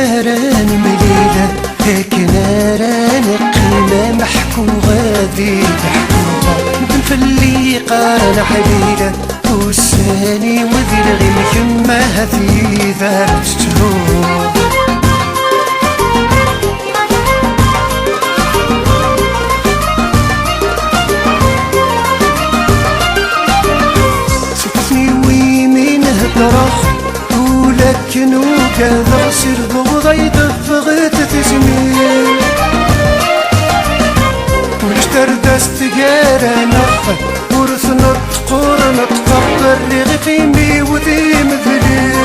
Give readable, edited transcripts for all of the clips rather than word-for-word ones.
سماران مليلة لكن راني قيمة محكو غادي تحكوها ممكن في اللي قارن حليلة وساني وذي الغيم كما هذي ذا تشتروه ستفني ويمين هدرخ ولكن وكذا غسر بغضي دفغت تزميل ونشتر دست جارنا ورثنا تقورنا تقبر لغفي مي وذي مذليل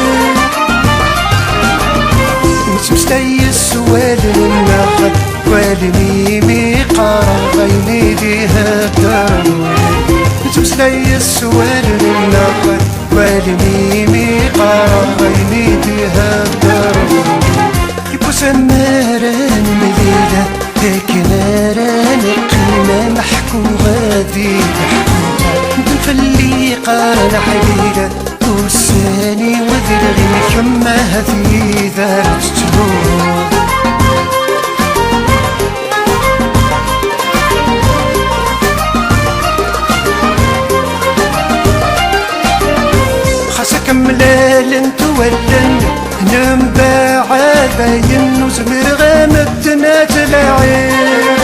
مستيس والنا والمي ميقارا غيني ديها الدار مستيس والنا والمي ميقارا غيني ديها الدار يبو سماران مليلة لكن راني قيمة محكو غادي تحكوها ممكن في اللي قارن حليلة وساني وذي الغيم كما هذي ذا تشتروه خاصك ملال تولن نمبع باين وزمر غامدنا تلاعين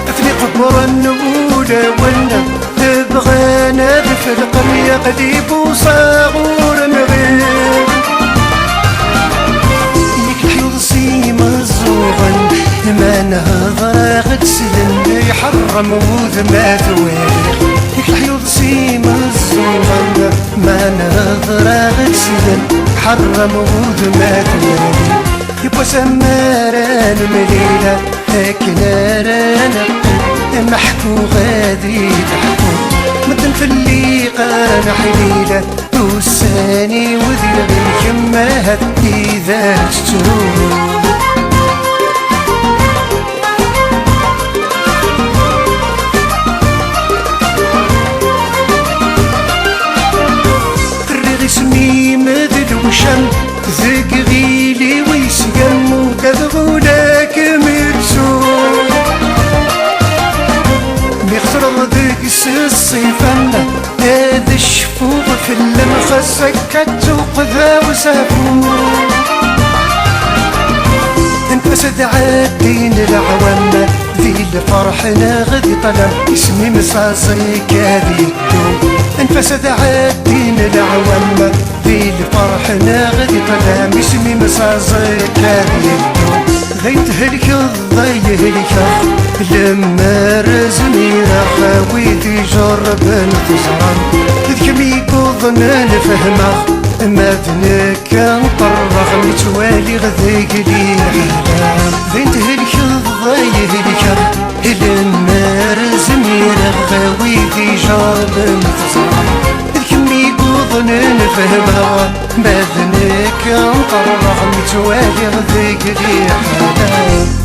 افني قبر النولة ونا تبغانا بفرق يقلب وصاغور نغير يك الحيوض سيما الزوغن ما نهضر غد سلم يحرم وذ ما ثواريخ يك الحيوض سيما الزوغن ما نهضر غد سلم حرم وذ ما ثواريخ يبقى سماران مليلة لكن رانا محكو غادي تحكو مدن في اللي قارن حليلة وساني وذي الغيم كما هدي ذا تشتروه الرغي سمي مذل وشم ذاك غيلي ويسقم وكذغولك متسوق بيخسر ذاك الصيفان هذا الشفوق في المخزك كتوق ذا وسافور انفسد عالدين العوام ذي الفرح ناغذي طلب اسمي مصاصي كاذي انفسد عالدين العوام ذي الفرح ناغذي طلب اسمي مصاصي كاذي غيت هلك الضي هلك لما رزني رخاوي ذي جرب نتزرم ذيك ميقوضنا نفهمه ما ذنك نطرغ متوالي غذيك لي حلام غيت هلك الضي هلك لما رزني رخاوي ذي جرب نتزرم ذيك ميقوضنا نفهمه ما ذنك نطرغ متوالي غذيك لي حلام